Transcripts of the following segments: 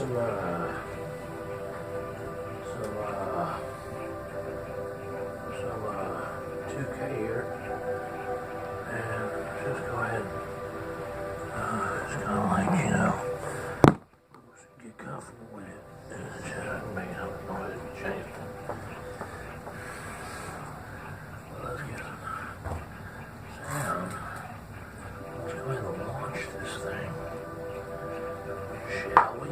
some 2K here, and just go ahead, just kind of like, get comfortable with it, and just make some noise and change it. Let's get some sound. Let's go ahead and launch this thing, shall we?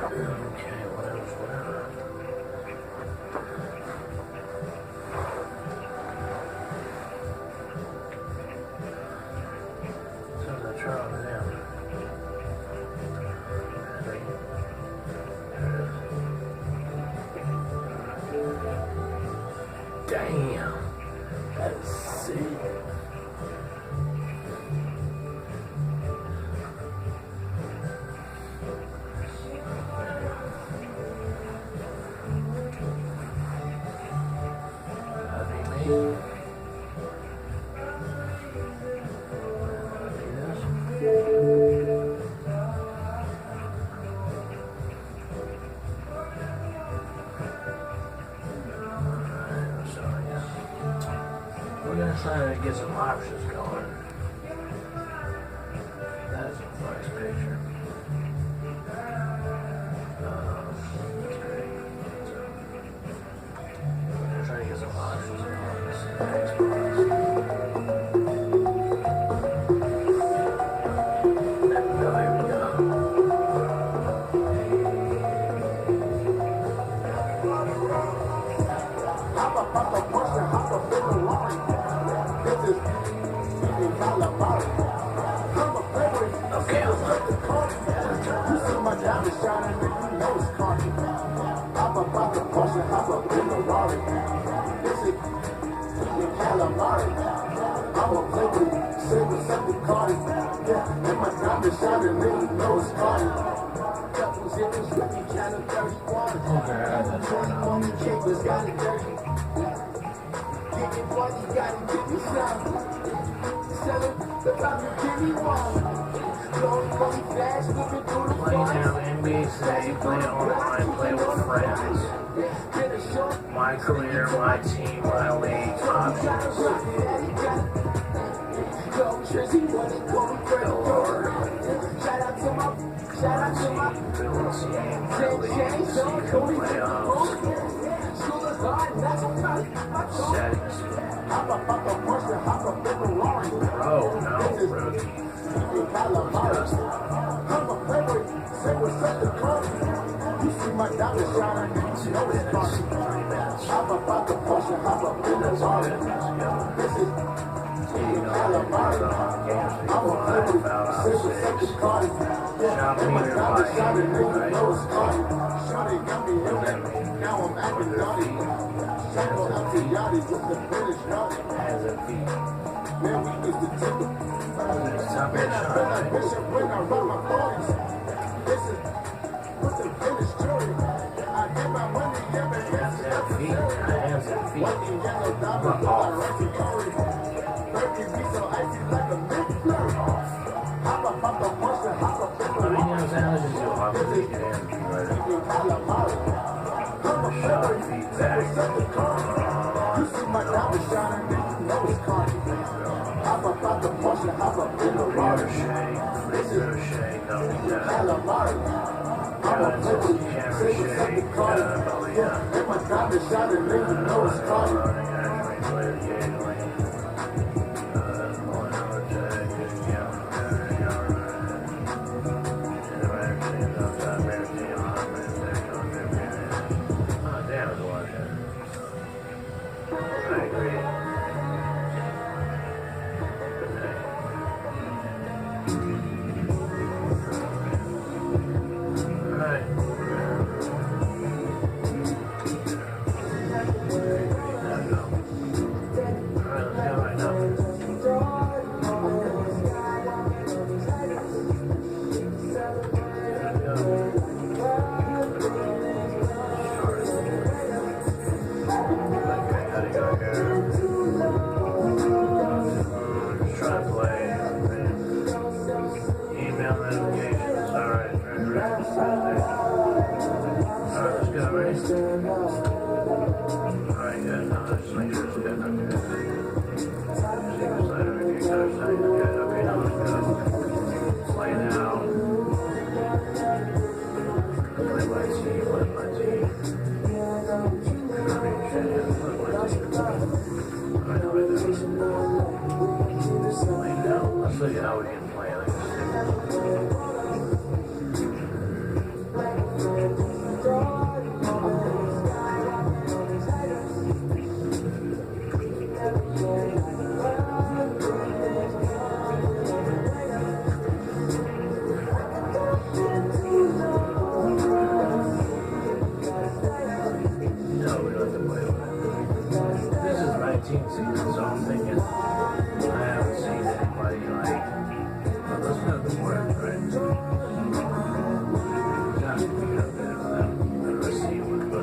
Okay, whatever. So let's try it down. Damn, that's sick. We're gonna try to get some options going. That's a nice picture. Okay. We're gonna try to get some options going. Play now, NBA today, play online, play with friends. My career, my team, my league, options. Lord. My team, leagues, playoffs. Settings. Oh, no, rookie. Email notifications, alright. Alright, good. No, that's make sure it's good. Okay. Single side review, touch side, good. Okay, now let's go. Play now. Play by team, play by team. Let's see how we can play this. No, we don't have to play with it. This is 19 season, so I'm thinking I haven't seen anybody like. But let's have the word, right? Got to be up there with them. Let's see what they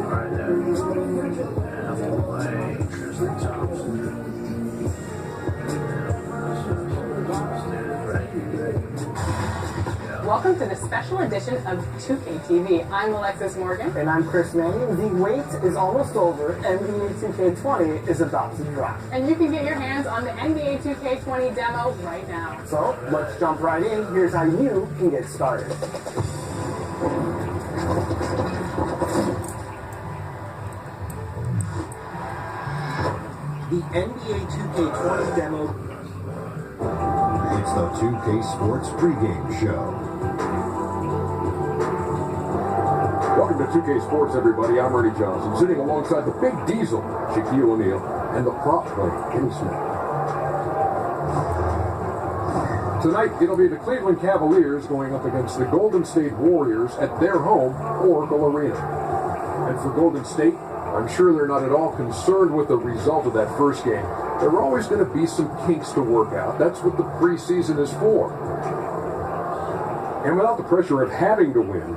Alright, then. And we'll play Tristan Thompson. Welcome to the special edition of 2K TV. I'm Alexis Morgan. And I'm Chris Manning. The wait is almost over. NBA 2K20 is about to drop. And you can get your hands on the NBA 2K20 demo right now. So, let's jump right in. Here's how you can get started. The NBA 2K20 demo. It's the 2K Sports pregame show. Welcome to 2K Sports, everybody. I'm Ernie Johnson, sitting alongside the Big Diesel, Shaquille O'Neal, and the prop player, Kenny Smith. Tonight, it'll be the Cleveland Cavaliers going up against the Golden State Warriors at their home, Oracle Arena. And for Golden State, I'm sure they're not at all concerned with the result of that first game. There are always going to be some kinks to work out. That's what the preseason is for. And without the pressure of having to win,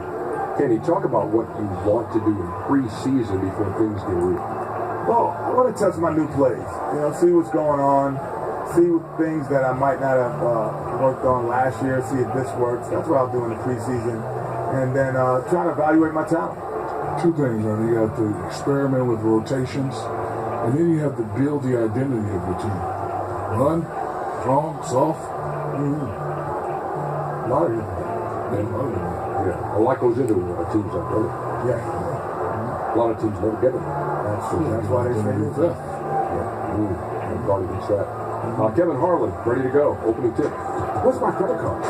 Kenny, talk about what you want to do in preseason before things get real. Well, I want to test my new plays. See what's going on, see things that I might not have worked on last year, see if this works. That's what I'll do in the preseason. And then try to evaluate my talent. Two things, Ernie. You have to experiment with rotations, and then you have to build the identity of your team. Run, strong, soft. A lot of you. Yeah, a lot goes into teams like that. Yeah. A lot of teams never get it. That's true. That's why they say it's fifth. I'm guard against that. Kevin Harlan, ready to go. Opening tip. What's my credit card?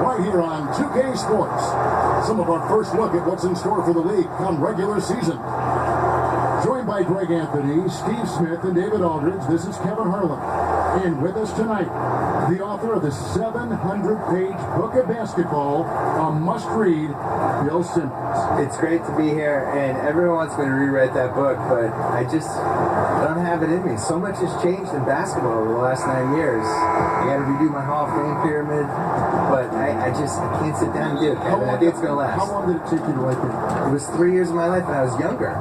right here on 2K Sports. Some of our first look at what's in store for the league come regular season. Joined by Greg Anthony, Steve Smith, and David Aldridge, this is Kevin Harlan. And with us tonight, the author of the 700-page book of basketball, a must-read, Bill Simmons. It's great to be here, and everyone wants me to rewrite that book, but I don't have it in me. So much has changed in basketball over the last 9 years. I got to redo my Hall of Fame pyramid, but I can't sit down and do it. I think it's going to last. How long did it take you to write that? It was 3 years of my life when I was younger.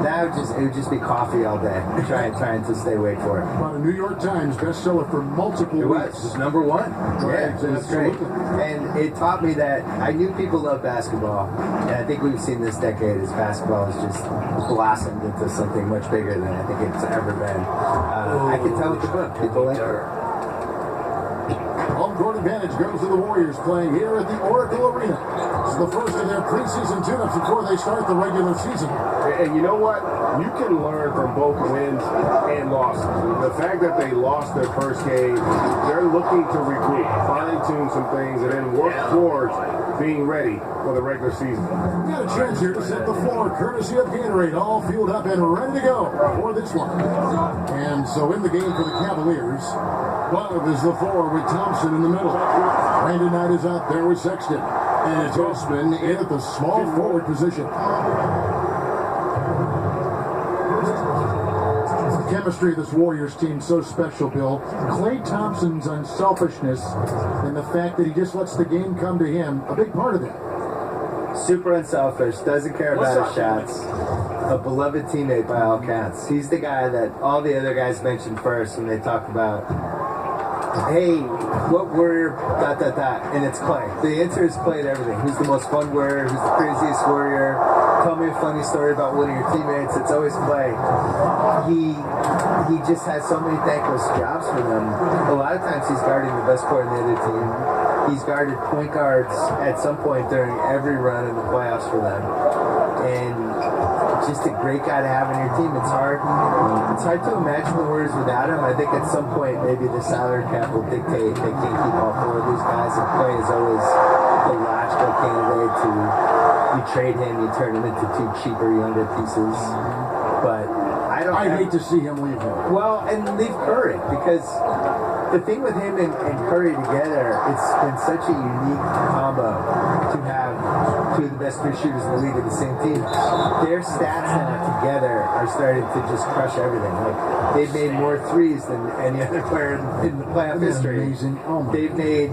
Now it would just be coffee all day, trying to stay awake for it. About a New York Times bestseller for multiple weeks. It was number one. Right, Yeah, it was great. And it taught me that I knew people love basketball, and I think we've seen this decade as basketball has just blossomed into something much bigger than I think it's ever been. I can tell with the book, people like it. Home court advantage goes to the Warriors playing here at the Oracle Arena. It's the first of their preseason tune-ups before they start the regular season. And you know what? You can learn from both wins and losses. The fact that they lost their first game, they're looking to regroup, fine-tune some things, and then work towards being ready for the regular season. We got a chance here to set the floor, courtesy of Gatorade, all fueled up and ready to go for this one. And so in the game for the Cavaliers, Love is the four with Thompson in the middle. Brandon Knight is out there with Sexton. And it's Osman in at the small forward position. The chemistry of this Warriors team so special, Bill. Klay Thompson's unselfishness and the fact that he just lets the game come to him, a big part of that. Super unselfish, doesn't care about his shots. A beloved teammate by all counts. He's the guy that all the other guys mention first when they talk about, hey, what warrior, ... and it's Klay. The answer is Klay to everything. Who's the most fun warrior? Who's the craziest warrior? Tell me a funny story about one of your teammates. It's always Klay. He just has so many thankless jobs for them. A lot of times he's guarding the best player in the other team. He's guarded point guards at some point during every run in the playoffs for them. And just a great guy to have on your team. It's hard to imagine the Warriors without him. I think at some point maybe the salary cap will dictate they can't keep all four of these guys, and Klay is always the logical candidate to you trade him, you turn him into two cheaper younger pieces. But I hate to see him leave him. Well, and leave Curry, because the thing with him and Curry together, it's been such a unique combo to have two of the best three shooters in the league at the same team. Their stats now together are starting to just crush everything. Like, they've made more threes than any other player in the playoff history. Amazing. Oh my They've made,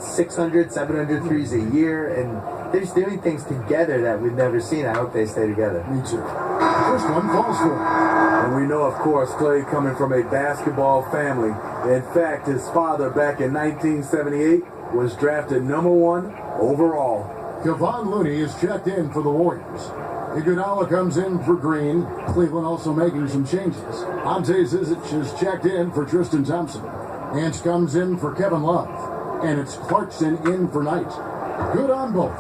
600, 700 threes a year, and they're just doing things together that we've never seen. I hope they stay together. Me too. First one falls for him. And we know, of course, Klay coming from a basketball family. In fact, his father back in 1978 was drafted #1 overall. Kevon Looney is checked in for the Warriors. Iguodala comes in for Green. Cleveland also making some changes. Ante Zizic is checked in for Tristan Thompson. Ants comes in for Kevin Love. And it's Clarkson in for Knight. Good on both.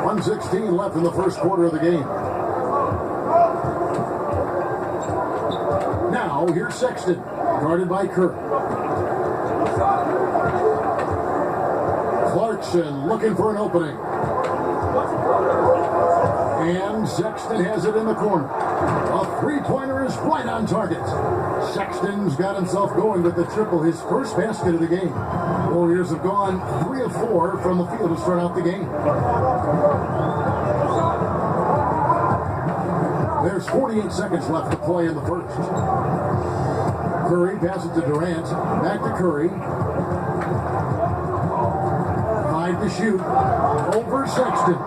1:16 left in the first quarter of the game. Now, here's Sexton, guarded by Curry. Clarkson looking for an opening. And Sexton has it in the corner. A three-pointer is right on target. Sexton's got himself going with the triple, his first basket of the game. Warriors have gone 3 of 4 from the field to start out the game. There's 48 seconds left to play in the first. Curry passes to Durant. Back to Curry. 5 to shoot. Over Sexton.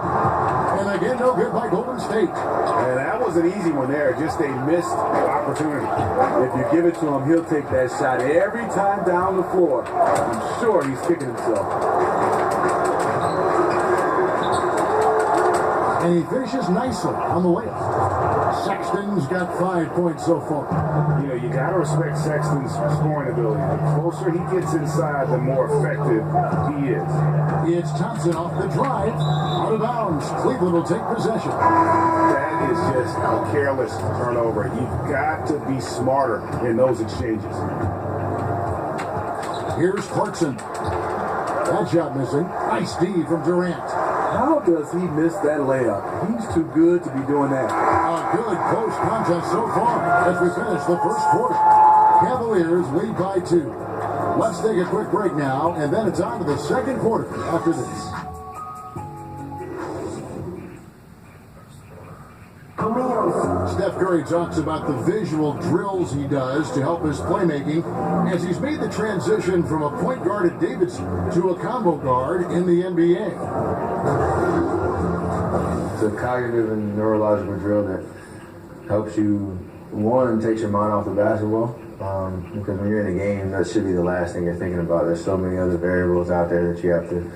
And again, no good by Golden State. And that was an easy one there. Just a missed opportunity. If you give it to him, he'll take that shot every time down the floor. I'm sure he's kicking himself. And he finishes nicely on the layup. Sexton's got 5 points so far. You know, you got to respect Sexton's scoring ability. The closer he gets inside, the more effective he is. It's Thompson off the drive. Out of bounds. Cleveland will take possession. That is just a careless turnover. You've got to be smarter in those exchanges. Here's Clarkson. That shot missing. Nice D from Durant. How does he miss that layup? He's too good to be doing that. A good close contest so far as we finish the first quarter. Cavaliers lead by 2. Let's take a quick break now, and then it's on to the second quarter after this. Steph Curry talks about the visual drills he does to help his playmaking as he's made the transition from a point guard at Davidson to a combo guard in the NBA. It's a cognitive and neurological drill that helps you, one, takes your mind off the basketball. Because when you're in a game, that should be the last thing you're thinking about. There's so many other variables out there that you have to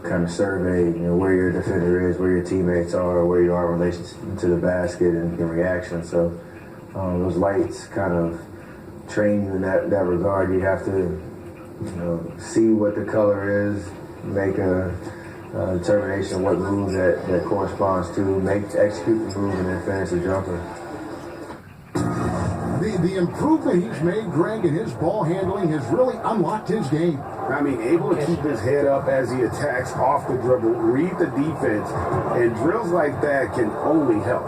kind of survey, where your defender is, where your teammates are, where you are in relation to the basket and in reaction. So those lights kind of train you in that regard. You have to, see what the color is, make a determination of what move that corresponds to, execute the move, and then finish the jumper. The improvement he's made, Greg, in his ball handling has really unlocked his game. I mean, able to keep his head up as he attacks off the dribble, read the defense, and drills like that can only help.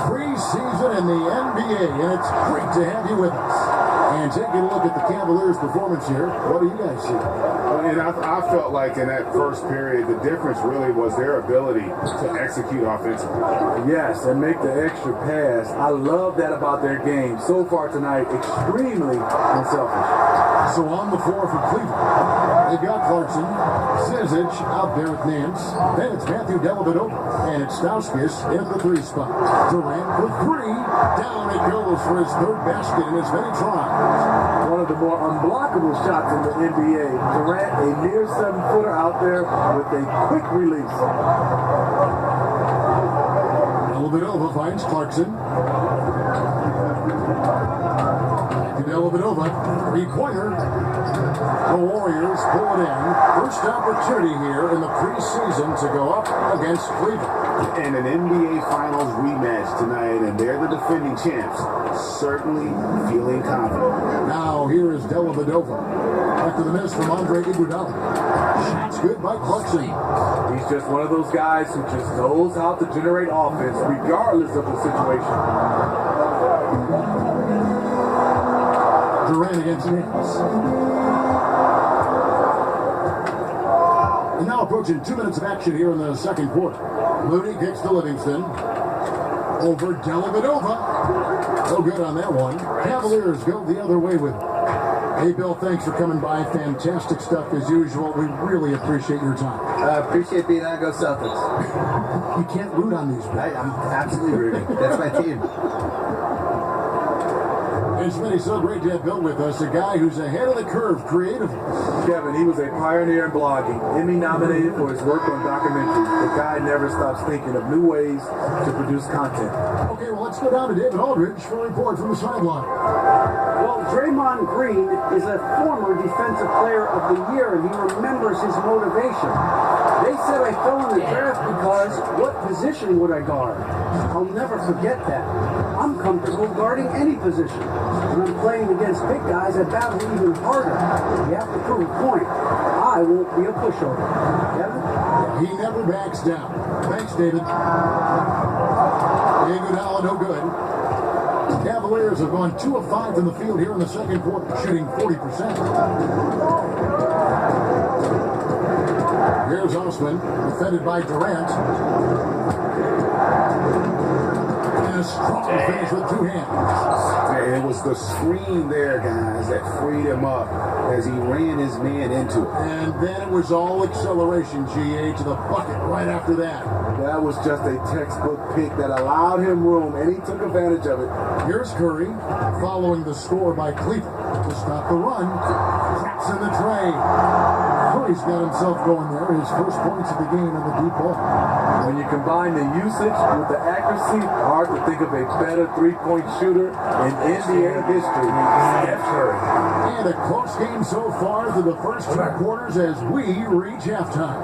Preseason in the NBA, and it's great to have you with us. And taking a look at the Cavaliers' performance here, what do you guys see? And I felt like in that first period, the difference really was their ability to execute offensively. Yes, and make the extra pass. I love that about their game. So far tonight, extremely unselfish. So on the floor for Cleveland, they've got Clarkson, Zizic out there with Nance. Then it's Matthew Dellavedova, and it's Stauskas in the 3 spot. Durant for 3. Down it goes for his 3rd basket in as many tries. One of the more unblockable shots in the NBA. Durant, a near 7-footer out there with a quick release. Dellavedova finds Clarkson. Dellavedova, 3-pointer. The Warriors pull it in. First opportunity here in the preseason to go up against Cleveland. And an NBA Finals rematch tonight, and they're the defending champs. Certainly feeling confident. Now here is Dellavedova. After the miss from Andre Iguodala. Shots good by Clarkson. He's just one of those guys who just knows how to generate offense regardless of the situation. Durant against Nance. And now approaching 2 minutes of action here in the second quarter. Moody kicks to Livingston. Over Dellavedova. No good on that one. Cavaliers go the other way with it. Hey, Bill, thanks for coming by. Fantastic stuff as usual. We really appreciate your time. I appreciate being on Go Celtics. You can't root on these guys. I'm absolutely rooting. That's my team. It's been so great to have Bill with us, a guy who's ahead of the curve creatively. Kevin, he was a pioneer in blogging, Emmy nominated for his work on documentaries. The guy never stops thinking of new ways to produce content. Okay, well, let's go down to David Aldridge for a report from the sideline. Well, Draymond Green is a former Defensive Player of the Year, and he remembers his motivation. They said I fell in the draft because what position would I guard? I'll never forget that. I'm comfortable guarding any position. When I'm playing against big guys, I battle even harder. You have to prove a point. I won't be a pushover. Kevin? He never backs down. Thanks, David. Iguodala, no good. The Cavaliers have gone 2 of 5 from the field here in the second quarter, shooting 40%. Here's Osman, defended by Durant. And a strong finish with 2 hands. And it was the screen there, guys, that freed him up as he ran his man into it. And then it was all acceleration, GA, to the bucket right after that. That was just a textbook pick that allowed him room, and he took advantage of it. Here's Curry, following the score by Cleveland to stop the run. Traps in the tray. Curry's got himself going there. His first points of the game on the deep ball. When you combine the usage with the accuracy, hard to think of a better three-point shooter in NBA history. Steph Curry. And a close game so far through the first 2 quarters as we reach halftime.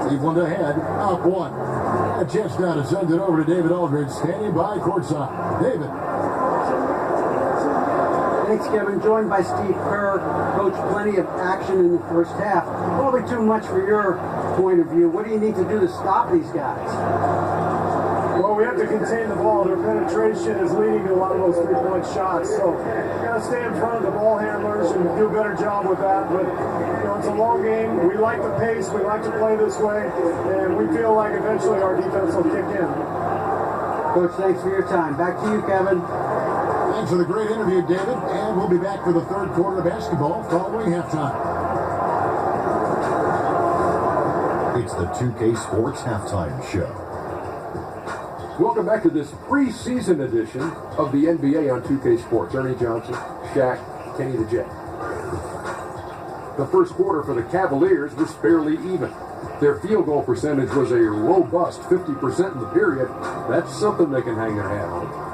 Cleveland ahead, up 1. A chance now to send it over to David Aldridge, standing by courtside. David. Thanks, Kevin. Joined by Steve Kerr. Coach, plenty of action in the first half. Probably too much for your point of view. What do you need to do to stop these guys? Well, we have to contain the ball. Their penetration is leading to a lot of those three-point shots. So we got to stay in front of the ball handlers and do a better job with that. But it's a long game. We like the pace. We like to play this way, and we feel like eventually our defense will kick in. Coach, thanks for your time. Back to you, Kevin. Thanks for the great interview, David. And we'll be back for the third quarter of basketball following halftime. It's the 2K Sports Halftime Show. Welcome back to this preseason edition of the NBA on 2K Sports. Ernie Johnson, Shaq, Kenny the Jet. The first quarter for the Cavaliers was fairly even. Their field goal percentage was a robust 50% in the period. That's something they can hang their hat on.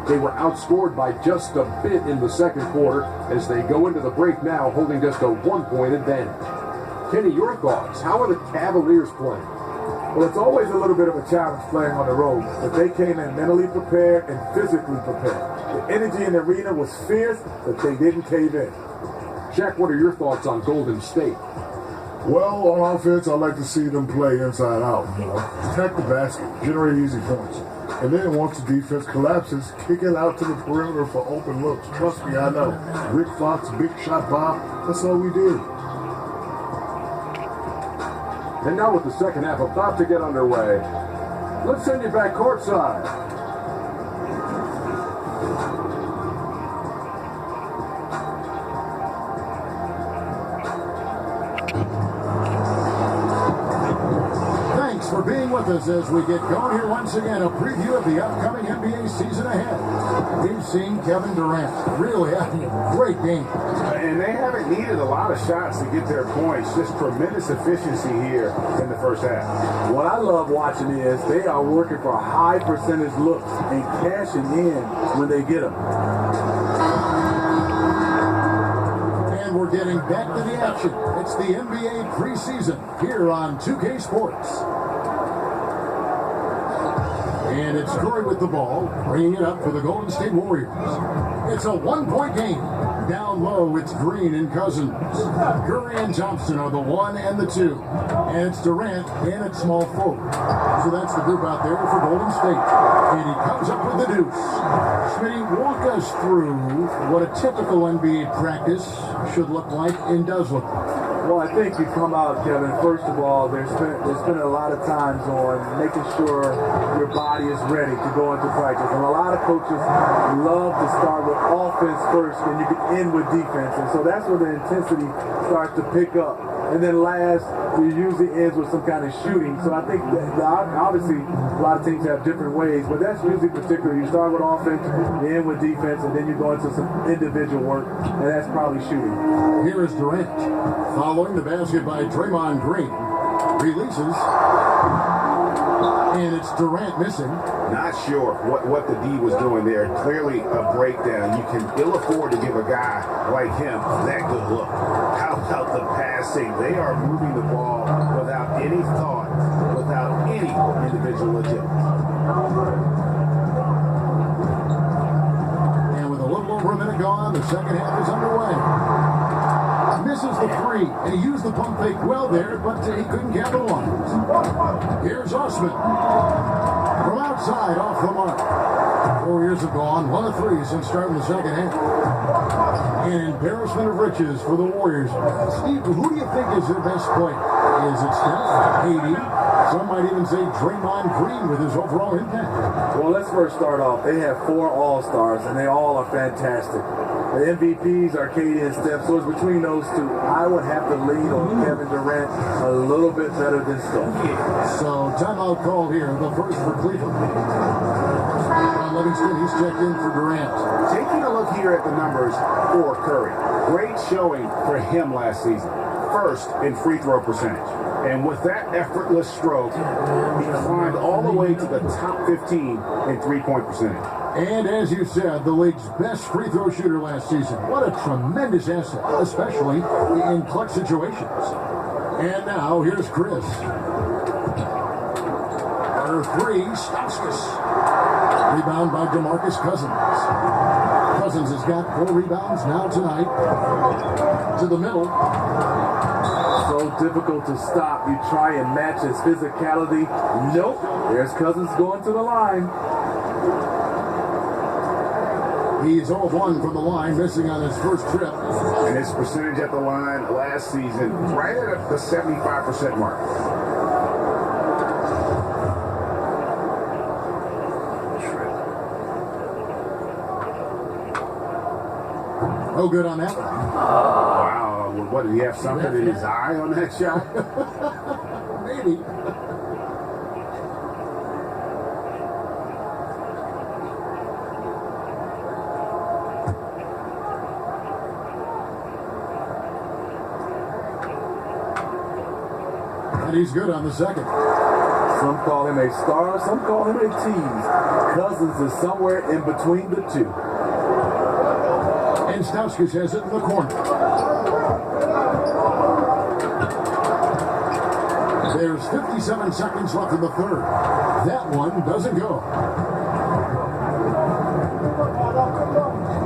They were outscored by just a bit in the second quarter as they go into the break now holding just a 1-point advantage. Kenny, your thoughts? How are the Cavaliers playing? Well, it's always a little bit of a challenge playing on the road, but they came in mentally prepared and physically prepared. The energy in the arena was fierce, but they didn't cave in. Jack, what are your thoughts on Golden State? Well, on offense, I like to see them play inside out, Attack the basket, generate easy points. And then once the defense collapses, kick it out to the perimeter for open looks. Trust me, I know. Rick Fox, big shot Bob, that's all we did. And now with the second half about to get underway, let's send you back courtside. Thanks for being with us as we get going here once again. A preview of the upcoming NBA season ahead. We've seen Kevin Durant really having a great game. And they haven't needed a lot of shots to get their points. Just tremendous efficiency here in the first half. What I love watching is they are working for high percentage looks and cashing in when they get them. And we're getting back to the action. It's the NBA preseason here on 2K Sports. And it's Curry with the ball, bringing it up for the Golden State Warriors. It's a 1-point game. Down low, it's Green and Cousins. Curry and Thompson are the 1 and the 2. And it's Durant and it's small forward. So that's the group out there for Golden State. And he comes up with the deuce. Smitty, walk us through what a typical NBA practice should look like and does look like. Well, I think you come out, Kevin, first of all, there's been a lot of times on making sure your body is ready to go into practice. And a lot of coaches love to start with offense first and you can end with defense. And so that's where the intensity starts to pick up. And then last, we usually ends with some kind of shooting. So I think that obviously a lot of teams have different ways, but that's usually particular. You start with offense, you end with defense, and then you go into some individual work, and that's probably shooting. Here is Durant. Following the basket by Draymond Green. Releases. And it's Durant missing. Not sure what the D was doing there. Clearly a breakdown. You can ill afford to give a guy like him that good look. How about the passing? They are moving the ball without any thought, without any individual agility. And with a little over a minute gone, the second half is underway. Misses the three, and he used the pump fake well there, but he couldn't capitalize. Here's Osman. From outside, off the mark. Warriors have gone 1 of 3 since starting the second half. An embarrassment of riches for the Warriors. Steve, who do you think is their best player? Is it Steph, KD? Some might even say Draymond Green with his overall impact. Well, let's first start off. They have 4 All-Stars, and they all are fantastic. The MVPs are KD and Steph, so it's between those two. I would have to lean on Kevin Durant a little bit better than Steph. So timeout called here, the first for Cleveland. Livingston, he's checked in for Durant. Taking a look here at the numbers for Curry. Great showing for him last season. First in free throw percentage. And with that effortless stroke, he climbed all the way to the top 15 in three-point percentage. And as you said, the league's best free throw shooter last season. What a tremendous asset, especially in clutch situations. And now, here's Chris. Carter 3, Stauskas. Rebound by DeMarcus Cousins. Cousins has got 4 rebounds now tonight. To the middle. So difficult to stop. You try and match his physicality. Nope. There's Cousins going to the line. He's 0-1 from the line, missing on his first trip. And his percentage at the line last season, right at the 75% mark. No good on that one. Wow. What, did he have something in his eye on that shot? Maybe. And he's good on the second. Some call him a star, some call him a tease. Cousins is somewhere in between the two. And Stauskas has it in the corner. There's 57 seconds left in the third. That one doesn't go.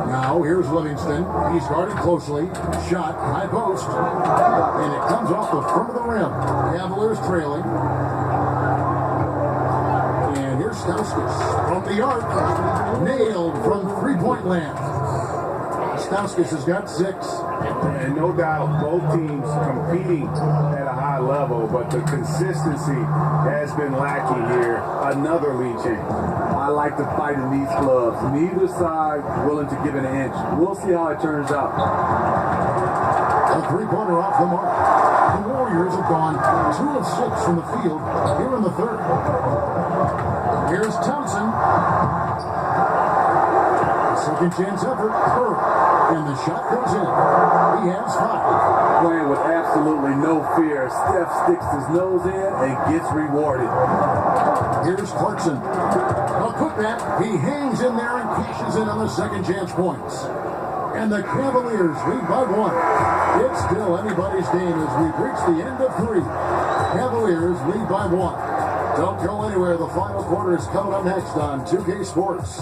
Now here's Livingston. He's guarded closely. Shot, high post. And it comes off the front of the rim. Cavaliers trailing. And here's Stauskas from the arc. Nailed from three-point land. Stauskas has got 6. And no doubt both teams competing at a high level, but the consistency has been lacking here. Another lead change. I like to fight in these clubs. Neither side willing to give an inch. We'll see how it turns out. A three-pointer off the mark. The Warriors have gone 2 of 6 from the field here in the third. Here's Thompson. Second chance effort. Kerr. And the shot goes in. He has 5. Playing with absolutely no fear. Steph sticks his nose in and gets rewarded. Here's Clarkson. A putback. He hangs in there and cashes in on the second chance points. And the Cavaliers lead by 1. It's still anybody's game as we've reached the end of 3. Cavaliers lead by 1. Don't go anywhere. The final quarter is coming up next on 2K Sports.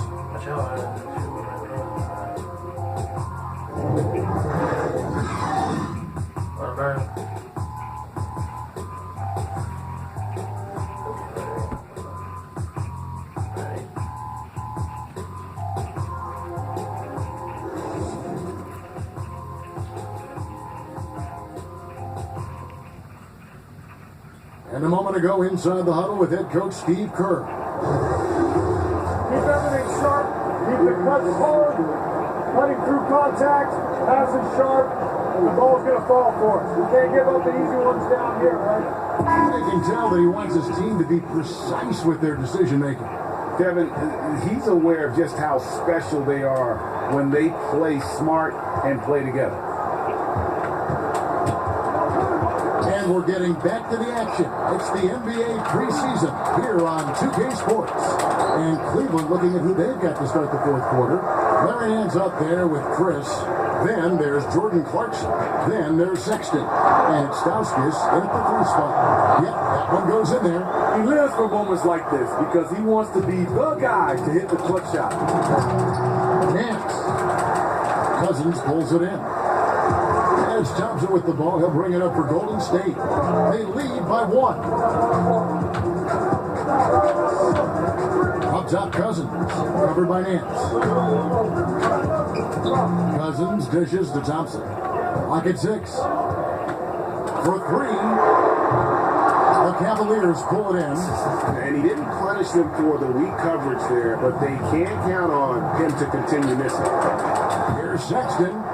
And a moment ago inside the huddle with head coach Steve Kerr. Keep everything sharp. Keep the cuts hard. Cutting through contact. Passing sharp. And the ball's going to fall for us. We can't give up the easy ones down here, right? You can tell that he wants his team to be precise with their decision making. Kevin, he's aware of just how special they are when they play smart and play together. And we're getting back to the action. It's the NBA preseason here on 2K Sports. And Cleveland looking at who they've got to start the fourth quarter. Larry Nance up there with Chris. Then there's Jordan Clarkson. Then there's Sexton. And it's Stauskas in at the 3 spot. Yep, that one goes in there. He lives for moments like this because he wants to be the guy to hit the clutch shot. Nance. Cousins pulls it in. As Thompson with the ball, he'll bring it up for Golden State. They lead by 1. Up top, Cousins, covered by Nance. Cousins dishes to Thompson. Clock at 6. For 3. The Cavaliers pull it in. And he didn't punish them for the weak coverage there, but they can't count on him to continue missing. Here's Sexton.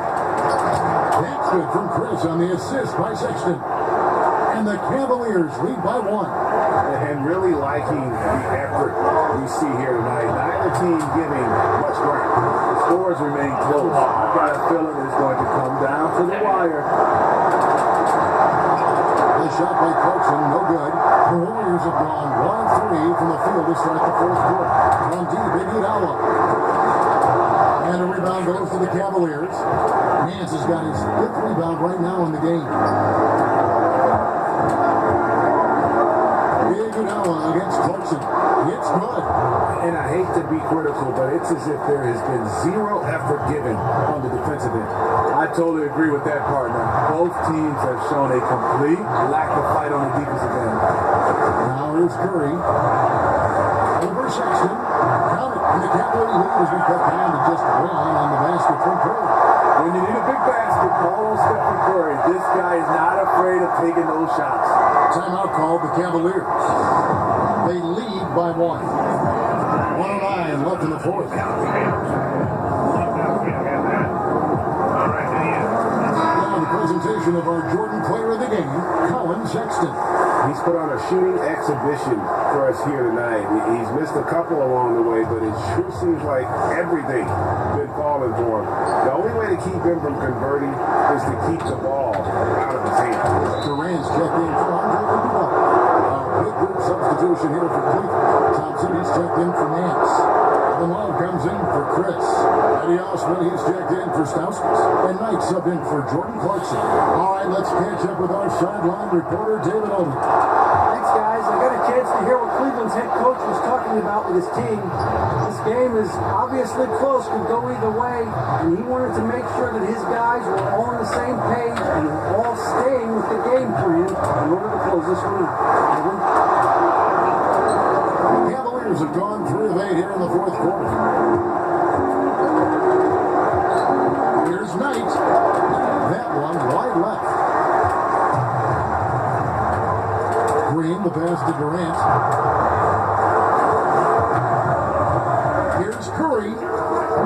That's good from Chris on the assist by Sexton. And the Cavaliers lead by 1. And really liking the effort we see here tonight. Neither team giving much ground. The scores remain close. I've got a feeling it's going to come down to the wire. The shot by Clarkson, no good. The Warriors have gone 1 of 3 from the field to start the fourth quarter. On deep, Iguodala. And a rebound goes to the Cavaliers. Nance has got his 5th rebound right now in the game. Iguodala against Clarkson. It's good. And I hate to be critical, but it's as if there has been zero effort given on the defensive end. I totally agree with that partner. Both teams have shown a complete lack of fight on the defensive end. Now here's Curry. Over Sexton. Count it. And the Cavalier lead has been cut down to just one on the basket from Curry. When you need a big basket, call on Stephen Curry. This guy is not afraid of taking those shots. Timeout called the Cavaliers. They lead by 1. 1:09 left in the fourth. Now the presentation of our Jordan player of the game, Colin Sexton. He's put on a shooting exhibition for us here tonight. He's missed a couple along the way, but it sure seems like everything's been falling for him. The only way to keep him from converting is to keep the ball out of his hands. Durant's checked in for Andre Iguodala. Big group substitution here for Cleveland. Thompson, he's checked in for Nance. The Love comes in for Chris. Eddie Osman, he's checked in for Stauskas. And Knight subbed in for Jordan Clarkson. All right, let's catch up with our sideline reporter, David Aldridge. Thanks, guys. I got a chance to hear what Cleveland's head coach was talking about with his team. This game is obviously close, could go either way, and he wanted to make sure that his guys were all on the same page and were all staying with the game plan in order to close this one out. The Cavaliers have gone 3 of 8 here in the fourth quarter. Here's Knight. That one wide left. Green, the pass to Durant. Here's Curry.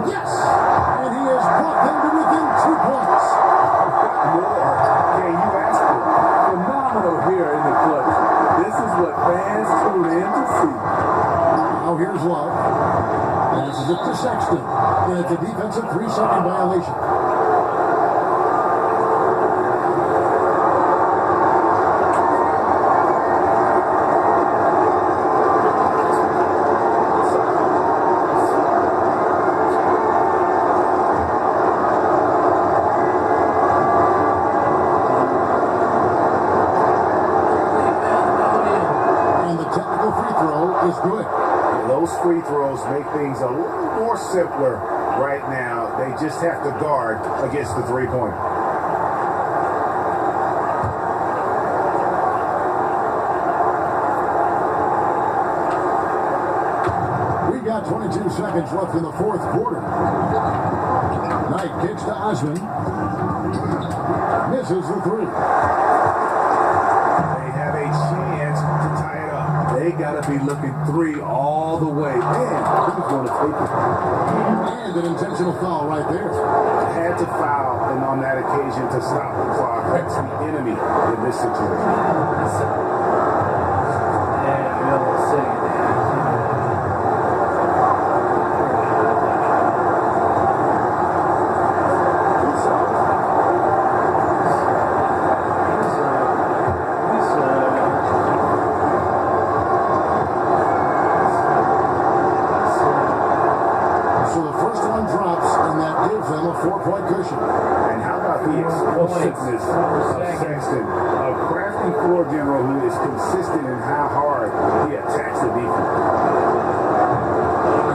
Yes! And he has brought them to within 2 points. More can you ask for? Phenomenal here in the clutch. This is what fans tune in to see. Now here's Love. Passes it to Sexton. And it's a defensive 3-second violation. Those free throws make things a little more simpler right now. They just have to guard against the three-pointer. We got 22 seconds left in the fourth quarter. Knight kicks to Osman. Misses the 3. They have a chance to tie it up. They got to be looking 3 all the way. Man, who's going to take it? And an intentional foul right there. Had to foul, and on that occasion to stop the clock. That's the enemy in this situation. And how about the explosiveness of Sexton, a crafty floor general who is consistent in how hard he attacks the defense.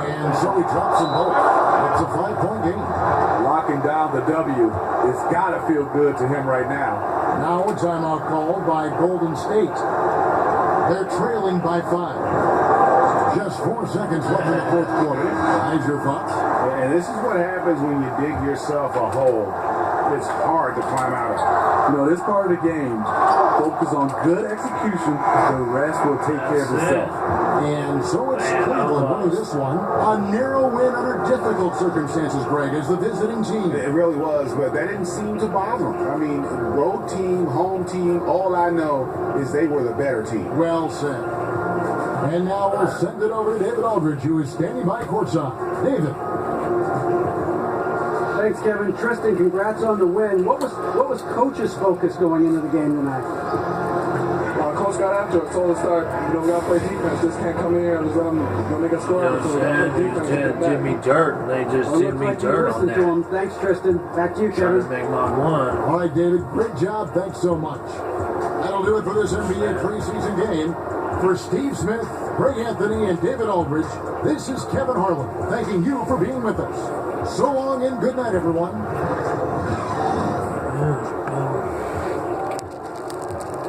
And so he drops them both. It's a 5-point game. Locking down the W. It's got to feel good to him right now. Now a timeout called by Golden State. They're trailing by 5. Just 4 seconds left in the fourth quarter. Eyes your thoughts? And this is what happens when you dig yourself a hole. It's hard to climb out of. You know, this part of the game, focus on good execution. The rest will take care of itself. And so it's Cleveland winning this one. A narrow win under difficult circumstances, Greg, as the visiting team. It really was, but that didn't seem to bother them. I mean, road team, home team, all I know is they were the better team. Well said. And now we'll send it over to David Aldridge, who is standing by courtside. David. Thanks, Kevin. Tristan, congrats on the win. What was Coach's focus going into the game tonight? Coach got after it. Told us we gotta play defense. Just can't come in here and just let them make a score. So we gotta play defense. Did me dirt. They just did me dirt on that. To him. Thanks, Tristan. Back to you, Kevin. Trying to make my one. All right, David. Great job. Thanks so much. That'll do it for this NBA preseason game. For Steve Smith, Greg Anthony, and David Aldridge, this is Kevin Harlan thanking you for being with us. So long and good night, everyone.